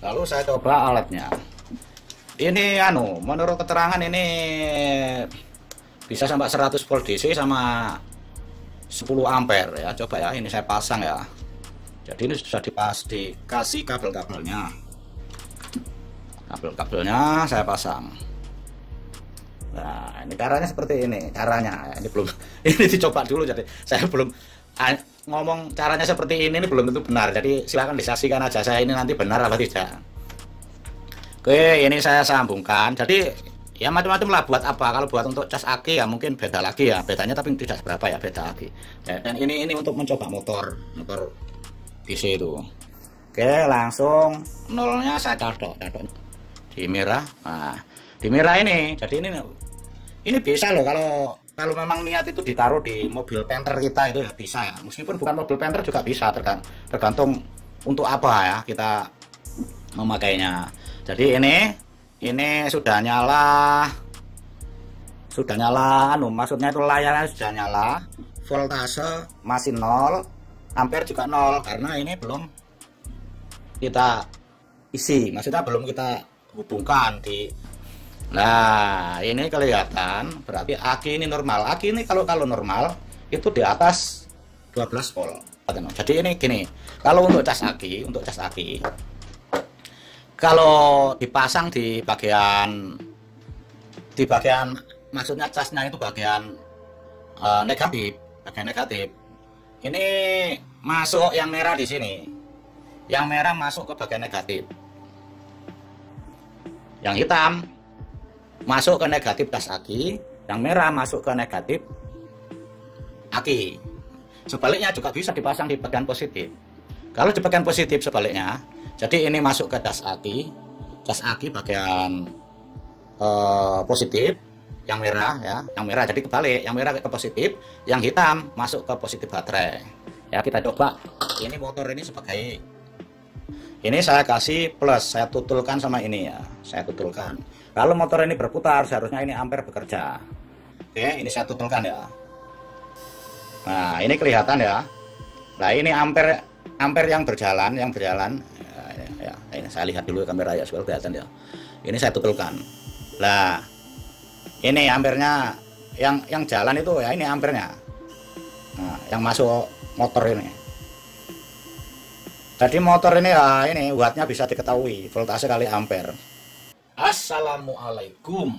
Lalu saya coba alatnya. Ini menurut keterangan ini bisa sampai 100 volt DC sama 10 ampere ya. Coba ya, ini saya pasang ya. Jadi ini sudah dikasih kabel-kabelnya. Kabel-kabelnya saya pasang. Nah, ini caranya seperti ini. Caranya ini belum ini dicoba dulu, jadi saya belum ngomong caranya seperti ini belum tentu benar. Jadi silahkan disaksikan aja saya ini nanti benar apa tidak. Oke, ini saya sambungkan. Jadi ya macam-macam lah, buat apa. Kalau buat untuk cas aki ya mungkin beda lagi ya, bedanya tapi tidak seberapa ya, beda lagi ya. Dan ini untuk mencoba motor DC itu. Oke, langsung nolnya saya cadok di merah. Nah, di merah ini jadi ini bisa loh, kalau memang niat itu ditaruh di mobil penter kita itu ya bisa ya, meskipun bukan mobil penter juga bisa, tergantung untuk apa ya kita memakainya. Jadi ini sudah nyala, maksudnya itu layarnya sudah nyala, voltase masih 0, ampere juga 0 karena ini belum kita isi, maksudnya belum kita hubungkan di. Nah, ini kelihatan berarti aki ini normal. Aki ini kalau normal itu di atas 12 volt. Jadi ini gini, kalau untuk cas aki, kalau dipasang di bagian maksudnya casnya itu bagian negatif, ini masuk yang merah di sini, yang merah masuk ke bagian negatif, yang hitam masuk ke negatif cas aki, yang merah masuk ke negatif aki. Sebaliknya juga bisa dipasang di bagian positif. Kalau di bagian positif sebaliknya, jadi ini masuk ke cas aki bagian positif, yang merah ya, yang merah jadi kebalik, yang merah ke positif, yang hitam masuk ke positif baterai. Ya, kita coba. Ini motor ini sebagai ini saya kasih plus, saya tutulkan sama ini ya, saya tutulkan. Kalau motor ini berputar seharusnya ini ampere bekerja. Oke, ini saya tutulkan ya. Nah, ini kelihatan ya. Nah, ini ampere yang berjalan. Ya, ini saya lihat dulu kamera ya supaya kelihatan ya. Ini saya tutulkan. Nah, ini ampernya yang jalan itu ya, ini ampernya. Nah, yang masuk motor ini. Jadi motor ini ya, ini wattnya bisa diketahui, voltase kali ampere. Assalamualaikum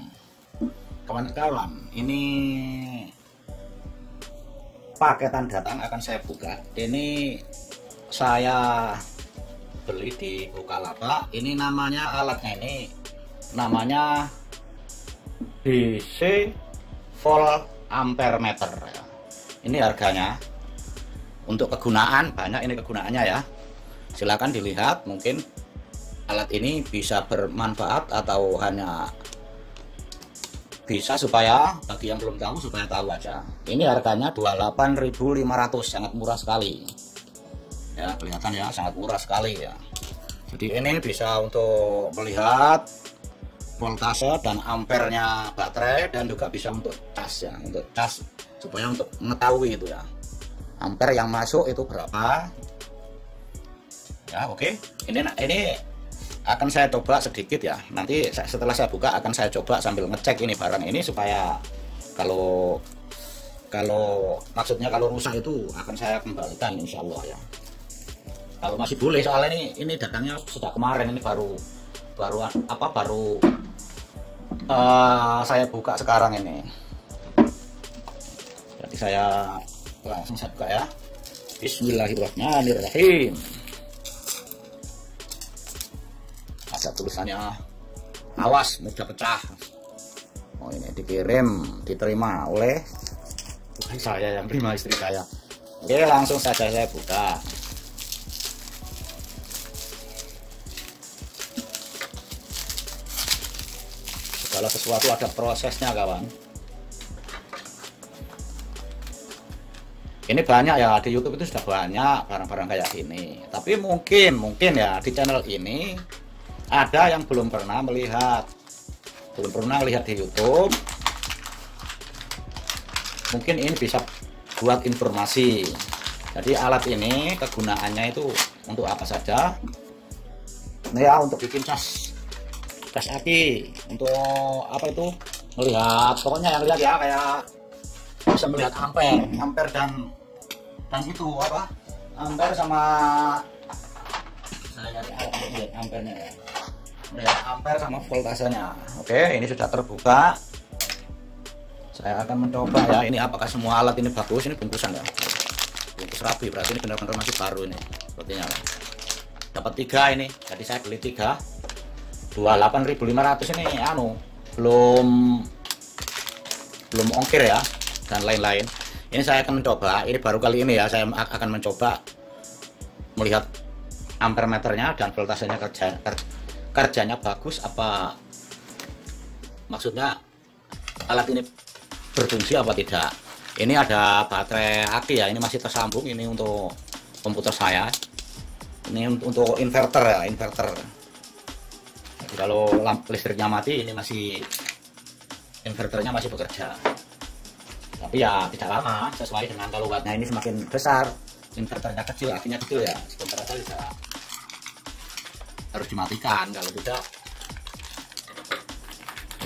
kawan-kawan, ini paketan datang akan saya buka. Ini saya beli di Bukalapak. Ini namanya, alatnya ini namanya DC volt ampere meter. Ini harganya, untuk kegunaan banyak ini kegunaannya ya. Silakan dilihat, mungkin alat ini bisa bermanfaat atau hanya bisa supaya bagi yang belum tahu supaya tahu aja. Ini harganya 28.500, sangat murah sekali. Ya, kelihatan ya, sangat murah sekali ya. Jadi ini bisa untuk melihat voltase dan ampernya baterai, dan juga bisa untuk cas ya, untuk cas supaya untuk mengetahui itu ya, ampere yang masuk itu berapa. Ya, oke. Ini akan saya coba sedikit ya. Nanti setelah saya buka akan saya coba sambil ngecek ini barang ini supaya kalau maksudnya kalau rusak itu akan saya kembalikan insya Allah ya. Kalau masih boleh, soalnya ini dagangnya sudah kemarin, ini baru saya buka sekarang ini. Jadi saya langsung buka ya. Bismillahirrahmanirrahim. Ada tulisannya, awas mudah pecah. Oh, ini diterima oleh saya, yang terima istri saya. Oke, langsung saja saya buka. Segala sesuatu ada prosesnya kawan. Ini banyak ya, di YouTube itu sudah banyak barang-barang kayak gini. Tapi mungkin ya di channel ini ada yang belum pernah lihat di YouTube. Mungkin ini bisa buat informasi. Jadi alat ini kegunaannya itu untuk apa saja. Ini ya untuk bikin cas aki, untuk apa itu, melihat, pokoknya yang lihat ya kayak bisa melihat ampere dan itu apa, ampere sama, saya cari alat untuk melihat amperenya ya, melihat ampere sama voltasenya. Oke, ini sudah terbuka. Saya akan mencoba ya, ini apakah semua alat ini bagus. Ini bungkusan ya, bungkus rapi, berarti ini benar-benar masih baru ini sepertinya. Dapat 3 ini, jadi saya beli 3 28.500 ini belum ongkir ya dan lain-lain. Ini saya akan mencoba, ini baru kali ini ya saya akan mencoba melihat ampere meternya dan voltasenya kerjanya bagus apa, maksudnya alat ini berfungsi apa tidak. Ini ada baterai aki ya, ini masih tersambung, ini untuk komputer saya, ini untuk inverter ya, inverter. Jadi kalau listriknya mati, ini masih inverternya masih bekerja, tapi ya tidak lama, sesuai dengan kalau wattnya ini semakin besar, inverternya kecil, akinya kecil ya, sebentar saja bisa harus dimatikan. Kalau tidak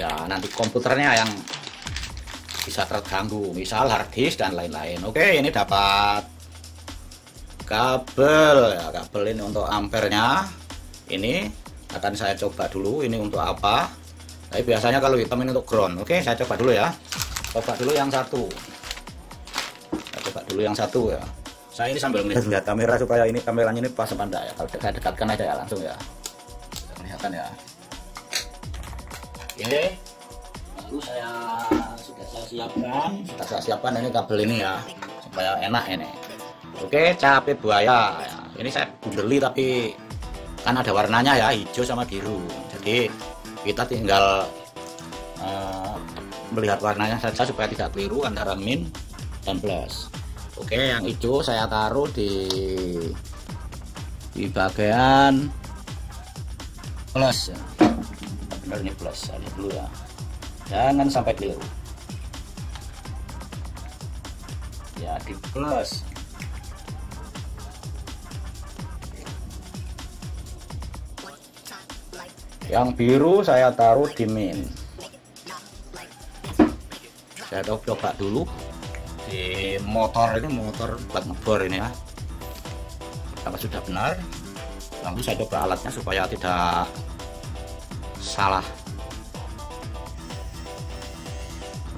ya nanti komputernya yang bisa terganggu, misal hard disk dan lain-lain. Oke, ini dapat kabel ya, kabel ini untuk ampernya. Ini akan saya coba dulu, ini untuk apa, tapi biasanya kalau hitam ini untuk ground. Oke, saya coba dulu ya, coba dulu yang satu, saya coba dulu yang satu ya. Saya ini sambil melihat kamera supaya ini kameranya ini pas apa enggak ya. Kalau saya dekatkan aja ya langsung ya, kelihatan ya. Oke, lalu sudah saya siapkan ini kabel ini ya, supaya enak ini. Oke, capit buaya ya. Ini saya bundeli tapi kan ada warnanya ya, hijau sama biru, jadi kita tinggal melihat warnanya saja supaya tidak keliru antara min dan plus. Oke, yang hijau saya taruh di bagian plus ya. Benar ini plus, lihat dulu ya, jangan sampai keliru ya, di plus. Yang biru saya taruh di min. Saya coba dulu di motor ini, motor buat ngebor ini ya, apa sudah benar. Lalu saya coba alatnya supaya tidak salah.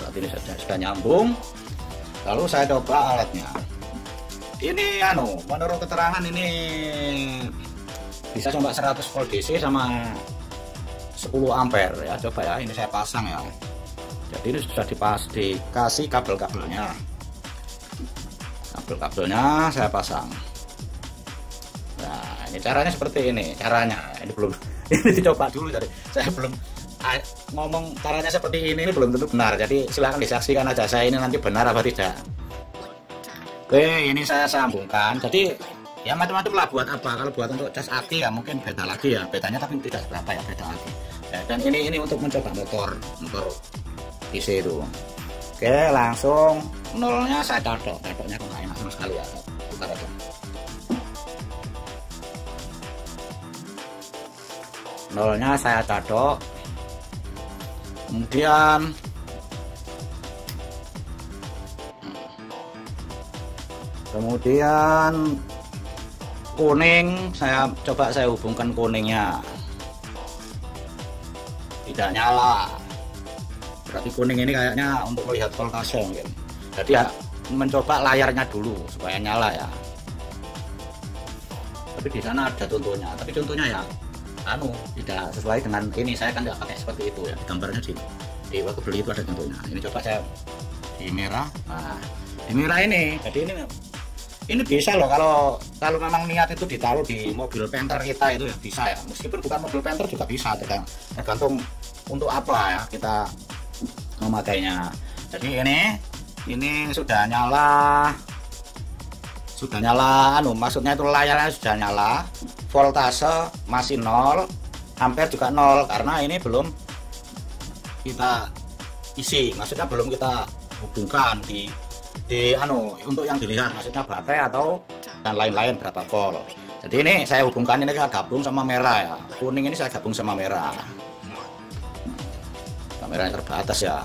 Berarti ini sudah nyambung. Lalu saya coba alatnya. Ini menurut keterangan ini bisa sampai 100 volt DC sama 10 ampere ya. Coba ya, ini saya pasang ya. Jadi ini sudah dikasih kabel-kabelnya. Kabel-kabelnya saya pasang. Nah, ini caranya seperti ini. Caranya ini belum ini dicoba dulu, jadi saya belum ngomong caranya seperti ini belum tentu benar. Jadi silahkan disaksikan aja saya ini nanti benar apa tidak. Oke, ini saya sambungkan. Jadi ya macam-macam lah, buat apa. Kalau buat untuk cas aki ya mungkin beda lagi ya, bedanya tapi tidak berapa ya, beda lagi ya. Dan ini untuk mencoba motor PC itu. Oke, langsung nolnya saya cocoknya kok nggak enak sama sekali ya, bukan aja. Nolnya saya cocok, kemudian kuning saya hubungkan, kuningnya tidak nyala, berarti kuning ini kayaknya untuk melihat voltase mungkin. Jadi ya mencoba layarnya dulu supaya nyala ya. Tapi di sana ada contohnya, tapi contohnya ya tidak sesuai dengan ini. Saya kan tidak pakai seperti itu ya, gambarnya di waktu beli itu ada contohnya. Ini coba saya di merah. Nah, di merah ini, jadi ini bisa loh, kalau memang niat itu ditaruh di mobil penter kita itu ya bisa ya, meskipun bukan mobil penter juga bisa, tergantung untuk apa ya kita memakainya. Jadi ini sudah nyala, maksudnya itu layarnya sudah nyala, voltase masih 0, ampere juga 0, karena ini belum kita isi, maksudnya belum kita hubungkan untuk yang dilihat, maksudnya baterai atau dan lain-lain berapa volt. Jadi ini saya hubungkan, ini saya gabung sama merah ya. Kuning ini saya gabung sama merah. Kameranya terbatas ya.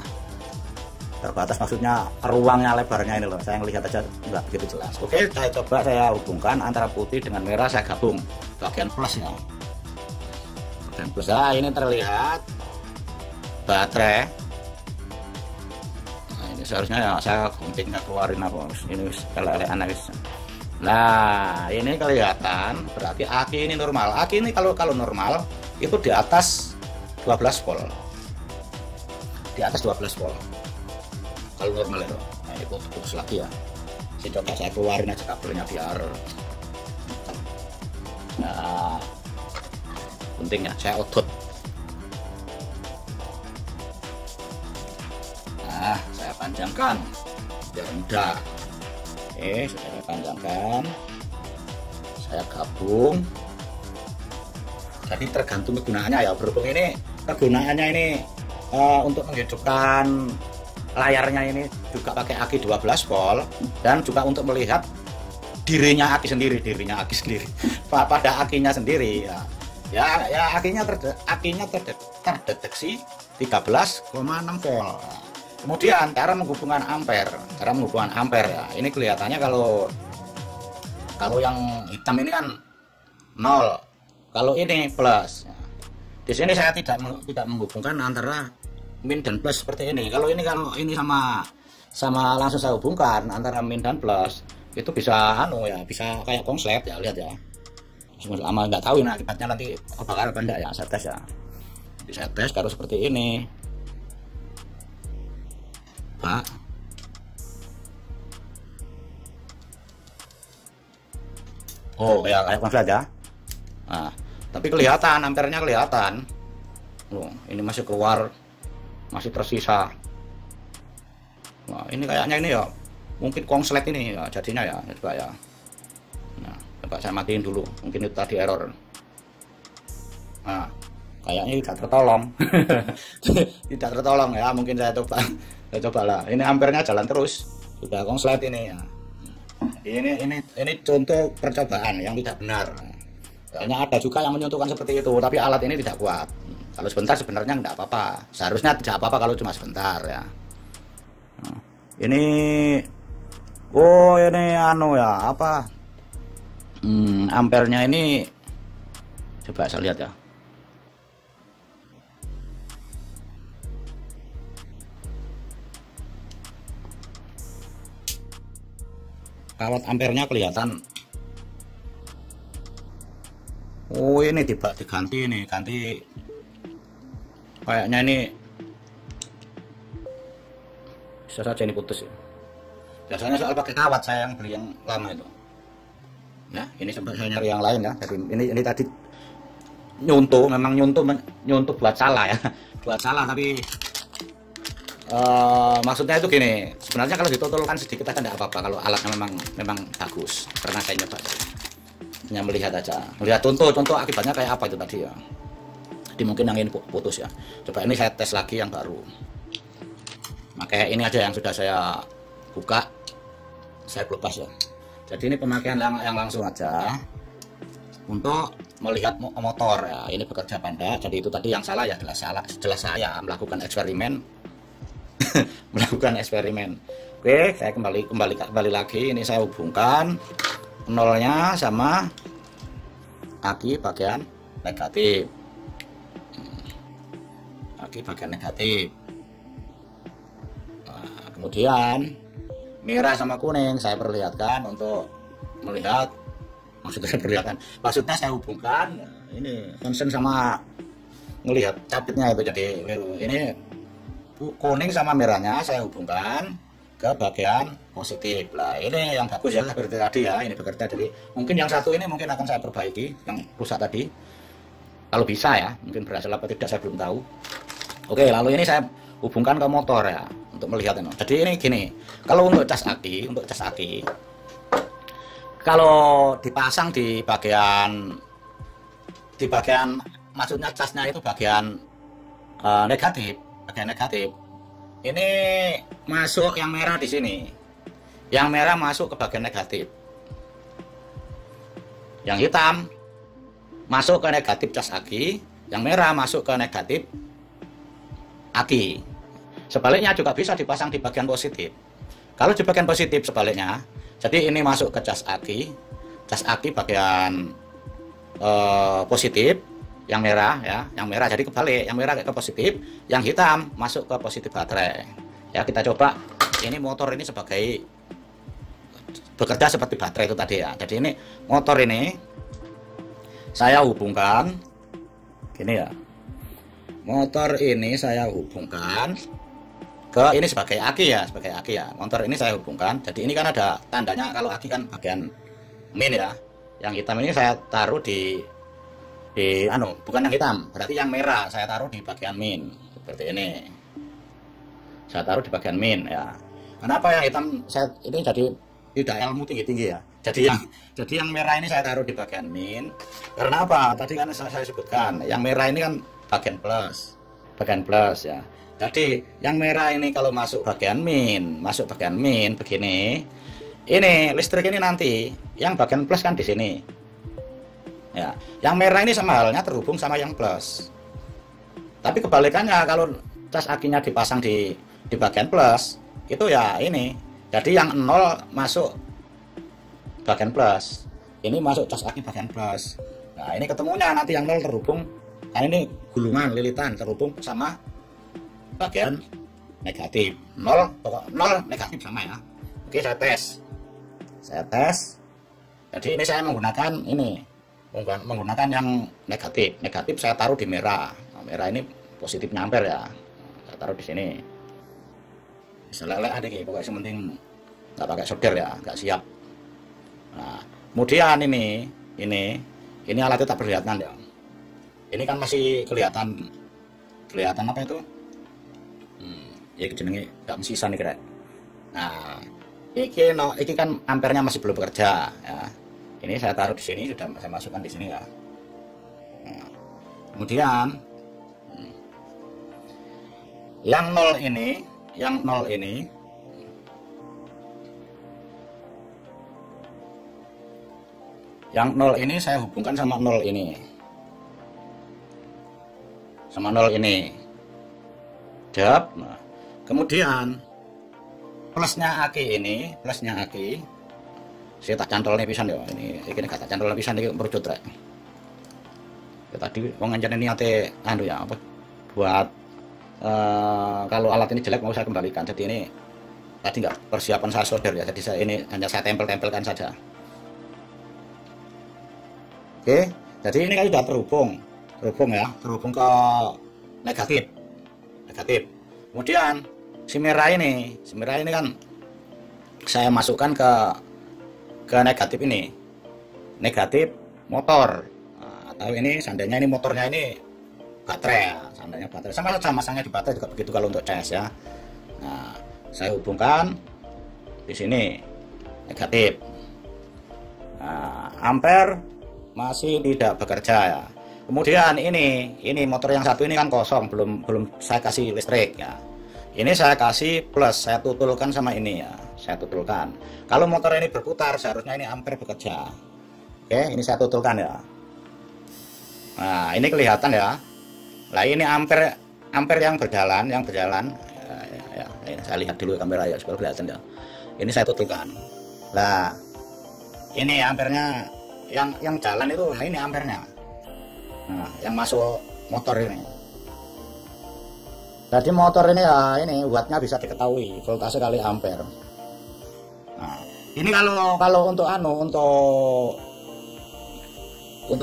Terbatas maksudnya ruangnya, lebarnya ini loh. Saya ngelihat aja nggak begitu jelas. Oke, saya coba saya hubungkan antara putih dengan merah, saya gabung bagian plus ya. Bagian plus ya, ini terlihat baterai. Nah, ini seharusnya ya saya guntingnya keluarin apa. Ini elek-elekan wis. Nah, ini kelihatan berarti aki ini normal. Aki ini kalau normal itu di atas 12 volt. Di atas 12 volt. Kalau normal itu. Nah, ini putus lagi ya. Saya coba saya keluarin aja kabelnya biar. Nah, guntingnya saya odot. Nah, saya panjangkan biar mudah. Oke, saya panjangkan, saya gabung. Jadi tergantung kegunaannya ya. Berhubung ini kegunaannya ini untuk menghidupkan layarnya ini juga pakai aki 12 volt dan juga untuk melihat dirinya aki sendiri, pada akinya sendiri ya. Akinya terdeteksi 13,6 volt. Kemudian cara menghubungkan ampere ya. Ini kelihatannya kalau yang hitam ini kan 0, kalau ini plus. Di sini saya tidak menghubungkan antara min dan plus seperti ini. Kalau ini sama langsung saya hubungkan antara min dan plus, itu bisa bisa kayak konslet ya, lihat ya. Lama nggak tahu ini akibatnya nanti kebakar apa enggak ya, saya tes ya. Saya tes kalau seperti ini. Pak, oh ya kayak konslet ya. Nah, tapi kelihatan ampernya kelihatan. Loh, ini masih keluar, masih tersisa. Nah, ini kayaknya ini ya mungkin konslet ini ya jadinya ya. Coba ya. Nah, coba saya matiin dulu, mungkin itu tadi error. Nah, kayaknya tidak tertolong. Tidak tertolong ya, mungkin saya coba lah. Ini ampernya jalan terus, sudah konslet ini ya. Ini contoh percobaan yang tidak benar. Soalnya ada juga yang menyuntukkan seperti itu, tapi alat ini tidak kuat. Kalau sebentar sebenarnya tidak apa-apa, seharusnya tidak apa-apa kalau cuma sebentar ya. Nah, ini ya apa, ampernya ini coba saya lihat ya. Kawat ampernya kelihatan. Oh, ini diganti ini, ganti kayaknya ini bisa saja ini putus ya. Biasanya soal pakai kawat saya yang beli yang lama itu. Ya, ini sempat saya nyari yang lain ya. Jadi ini tadi memang nyuntuh buat salah ya. Buat salah, tapi maksudnya itu gini, sebenarnya kalau ditotolkan sedikit aja tidak apa-apa kalau alatnya memang bagus. Pernah saya nyoba, hanya melihat aja, melihat contoh akibatnya kayak apa itu tadi ya. Jadi mungkin yang ini putus ya. Coba ini saya tes lagi yang baru. Makanya ini aja yang sudah saya buka, saya lepas ya. Jadi ini pemakaian yang langsung aja untuk melihat motor ya, ini bekerja apa enggak. Jadi itu tadi yang salah ya, jelas saya melakukan eksperimen. Oke, saya kembali lagi. Ini saya hubungkan nolnya sama aki bagian negatif. Nah, kemudian merah sama kuning saya perlihatkan untuk melihat, maksudnya saya hubungkan ini konsen sama melihat capitnya itu. Jadi ini kuning sama merahnya saya hubungkan ke bagian positif. Lah ini yang bagus ya seperti tadi ya, ini bekerja. Jadi mungkin yang satu ini mungkin akan saya perbaiki yang rusak tadi, kalau bisa ya, mungkin berhasil apa tidak saya belum tahu. Oke, lalu ini saya hubungkan ke motor ya untuk melihat ini. Jadi ini gini, kalau untuk cas aki kalau dipasang di bagian maksudnya casnya itu bagian negatif, ini masuk yang merah di sini, yang merah masuk ke bagian negatif, Yang hitam masuk ke negatif cas aki, yang merah masuk ke negatif aki. Sebaliknya juga bisa dipasang di bagian positif. Kalau di bagian positif sebaliknya, jadi ini masuk ke cas aki bagian positif, yang merah ya, yang merah jadi kebalik, yang merah ke positif, yang hitam masuk ke positif baterai. Ya kita coba, ini motor ini sebagai bekerja seperti baterai itu tadi ya. Jadi ini motor ini saya hubungkan gini ya. Motor ini saya hubungkan ke ini sebagai aki ya, Motor ini saya hubungkan. Jadi ini kan ada tandanya kalau aki kan bagian min ya. Yang hitam ini saya taruh di bukan yang hitam, berarti yang merah saya taruh di bagian min seperti ini. Saya taruh di bagian min ya. Kenapa yang hitam saya ini jadi tidak ilmu tinggi ya. Jadi yang merah ini saya taruh di bagian min. Karena apa? Tadi kan saya sebutkan, yang merah ini kan bagian plus ya. Jadi yang merah ini kalau masuk bagian min begini. Ini listrik ini nanti yang bagian plus kan di sini. Ya, yang merah ini sama halnya terhubung sama yang plus. Tapi kebalikannya kalau cas akinya dipasang di bagian plus, itu ya ini. Jadi yang 0 masuk bagian plus. Ini masuk cas aki bagian plus. Nah, ini ketemunya nanti yang 0 terhubung. Nah, ini gulungan lilitan terhubung sama bagian negatif. 0 negatif sama ya. Oke, saya tes. Jadi ini saya menggunakan yang negatif saya taruh di merah. Nah, merah ini positifnya ampere ya, saya taruh di sini. Selelek ada gitu, pokoknya sementing nggak pakai solder ya, nggak siap. Nah, kemudian ini alatnya tak perlihatkan ya. Ini kan masih kelihatan apa itu? Ya jenenge nggak mesisa nih kira. Nah, iki kan ampernya masih belum bekerja ya. Ini saya taruh di sini, sudah saya masukkan di sini ya. Nah, kemudian yang 0 ini saya hubungkan sama 0 ini. Jawab. Nah, kemudian plusnya aki saya tak cantolnya pisan ya, ini gak tak cantolnya pisan ini merucut rek. Ya, tadi wong ngancen ini ate ya apa buat kalau alat ini jelek mau saya kembalikan. Jadi ini tadi nggak persiapan saya solder ya, jadi saya ini hanya saya tempelkan saja. Oke, jadi ini kan sudah terhubung ke negatif. Kemudian si merah ini kan saya masukkan ke negatif motor. Nah, atau ini seandainya ini motornya ini baterai ya, sama saja masangnya di baterai juga begitu kalau untuk cas ya. Nah, saya hubungkan di sini negatif. Nah, ampere masih tidak bekerja ya. Kemudian ini motor yang satu ini kan kosong, belum saya kasih listrik ya. Ini saya kasih plus, saya tutulkan sama ini ya, Kalau motor ini berputar, seharusnya ini ampere bekerja. Oke, ini saya tutulkan ya. Nah, ini kelihatan ya. Nah, ini ampere yang berjalan. Ya, saya lihat dulu kamera ya, supaya kelihatan ya. Ini saya tutulkan. Nah, ini ampernya yang jalan itu, nah ini ampernya. Nah, yang masuk motor ini. Jadi motor ini ya, ini wattnya bisa diketahui, voltase kali ampere. Nah, ini kalau untuk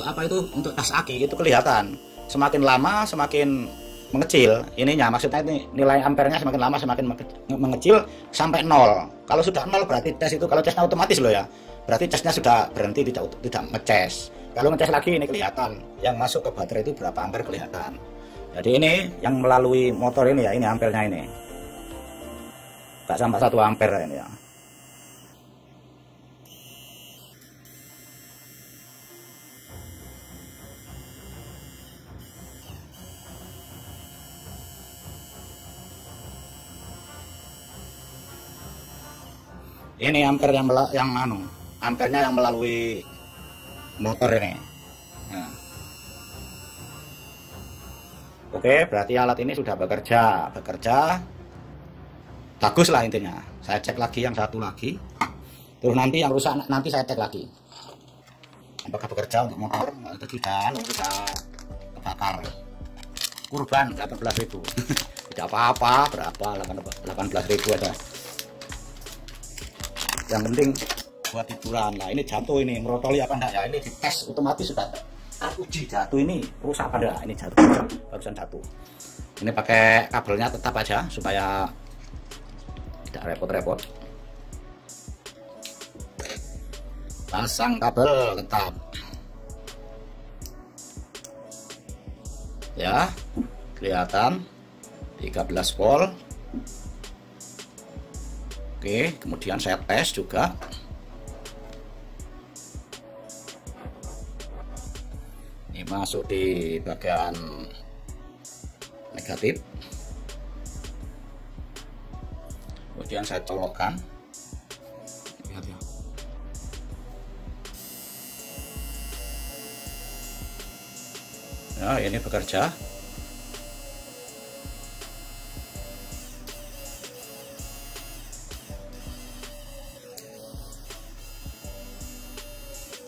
apa itu, untuk tas aki itu kelihatan semakin lama semakin mengecil ininya, maksudnya ini nilai ampernya semakin lama semakin mengecil sampai 0. Kalau sudah 0 berarti cas itu, kalau casnya otomatis loh ya, berarti casnya sudah berhenti, tidak ngecas. Kalau ngecas lagi ini kelihatan yang masuk ke baterai itu berapa ampere kelihatan. Jadi ini yang melalui motor ini ya, ini ampernya ini nggak sampai 1 ampere ini ya. Ini ampere ampernya yang melalui motor ini. Nah. Oke, berarti alat ini sudah bekerja bagus lah intinya. Saya cek lagi yang satu lagi, terus nanti yang rusak nanti saya cek lagi apakah bekerja untuk motor. Itu sudah kebakar, kurban 18.000 tidak apa-apa, berapa 18.000 aja, yang penting buat hiburan. Nah ini jatuh, ini merotoli apa enggak ya, ini dites otomatis sudah uji jatuh, ini rusak apa enggak, ini jatuh barusan jatuh. Ini pakai kabelnya tetap aja supaya tidak repot-repot. Pasang kabel tetap ya, kelihatan 13 volt. Oke, kemudian saya tes juga. Ini masuk di bagian negatif, kemudian saya colokkan. Lihat ya. Nah, ini bekerja.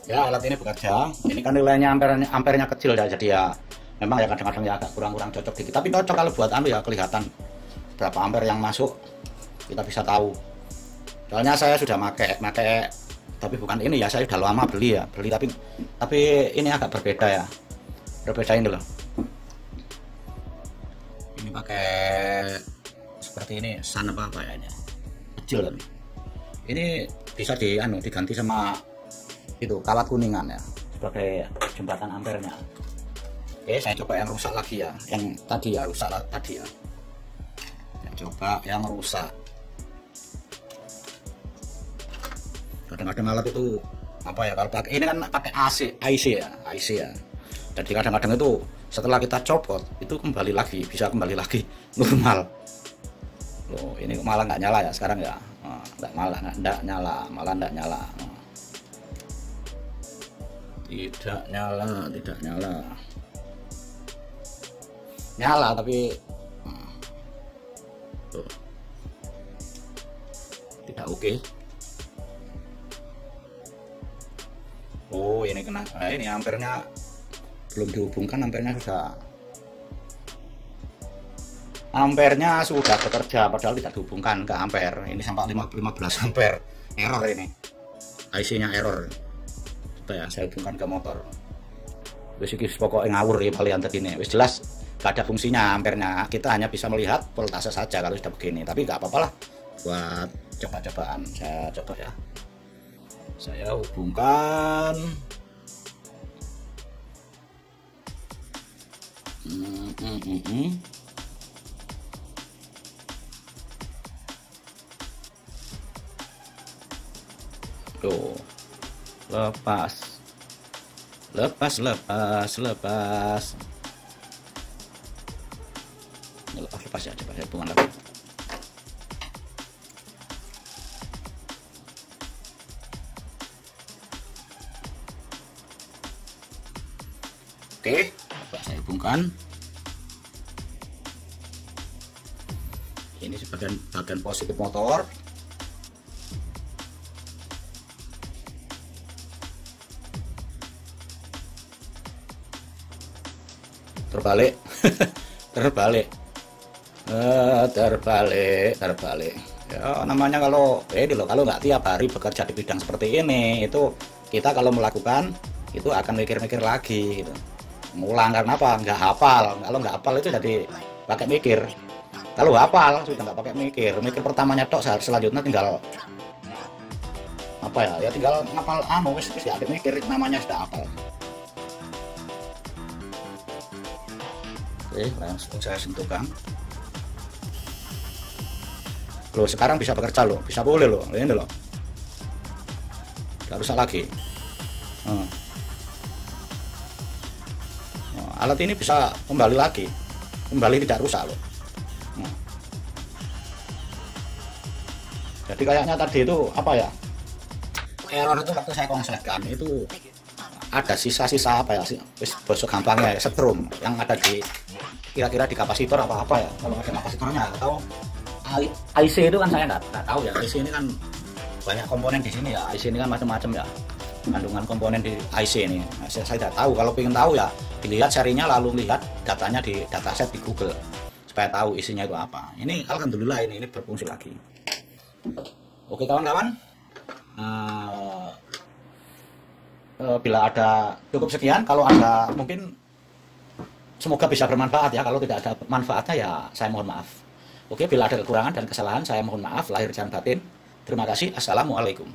Ya, alat ini bekerja. Ini kan nilainya ampernya kecil ya, jadi ya memang ya kadang-kadang ya agak kurang cocok dikit. Tapi cocok kalau buat anu ya, kelihatan berapa ampere yang masuk, kita bisa tahu. Soalnya saya sudah pakai, tapi bukan ini ya, saya sudah lama beli tapi ini agak berbeda ya. Berbeda ini loh. Ini pakai seperti ini, sun apa ya ini. Kecil tapi. Ini bisa diganti sama itu kawat kuningan ya, sebagai jembatan ampernya. Oke, saya coba yang rusak lagi ya, yang tadi ya rusak tadi ya. Saya coba yang rusak. Kadang-kadang alat itu apa ya, kalau pakai ini kan pakai IC ya. Jadi kadang-kadang itu setelah kita copot itu bisa kembali lagi normal. Loh, ini malah nggak nyala ya sekarang ya. Nggak nyala. Tidak nyala. Nyala tapi tuh, tidak oke. Oh, ini kena. Nah, ini ampernya belum dihubungkan, ampernya sudah bekerja padahal tidak dihubungkan ke ampere. Ini sampai 15 ampere. Error ini. IC-nya error. Ya, saya hubungkan ke motor. Wis iki pokoknya ngawur ya kalian tadi ini. Wis jelas gak ada fungsinya ampernya. Kita hanya bisa melihat voltase saja kalau sudah begini. Tapi nggak apa-apa lah buat coba-cobaan. Saya coba ya. Saya hubungkan. Tuh. Lepas ini lepas ya, coba saya hubungan lagi. Oke, coba saya hubungkan. Ini sebagian bagian positif motor. terbalik ya, namanya kalau ini loh, kalau nggak tiap hari bekerja di bidang seperti ini, itu kita kalau melakukan itu akan mikir-mikir lagi gitu. Ngulang karena apa? Nggak hafal. Kalau nggak hafal itu jadi pakai mikir. Kalau hafal sudah nggak pakai mikir pertamanya tok, selanjutnya tinggal apa ya, tinggal ngapal wis nggak ada mikir, namanya sudah hafal. Oke, langsung saya sentuhkan. Loh, sekarang bisa bekerja loh, bisa boleh loh, ini loh. Gak rusak lagi. Alat ini bisa kembali lagi, tidak rusak loh. Jadi kayaknya tadi itu apa ya? Error itu waktu saya konsletkan itu ada sisa-sisa apa ya sih, bosok gampangnya ya, setrum yang ada di kira-kira di kapasitor apa ya, kalau ada kapasitornya atau IC itu kan saya nggak tahu ya. IC ini kan banyak komponen di sini ya, IC ini kan macam-macam ya, kandungan komponen di IC ini. Nah, saya tidak tahu, kalau ingin tahu ya dilihat serinya lalu lihat datanya di dataset di Google supaya tahu isinya itu apa. Ini alhamdulillah ini berfungsi lagi. Oke kawan-kawan, bila ada cukup sekian, kalau ada mungkin semoga bisa bermanfaat ya. Kalau tidak ada manfaatnya ya saya mohon maaf. Oke, bila ada kekurangan dan kesalahan saya mohon maaf lahir dan batin. Terima kasih. Assalamualaikum.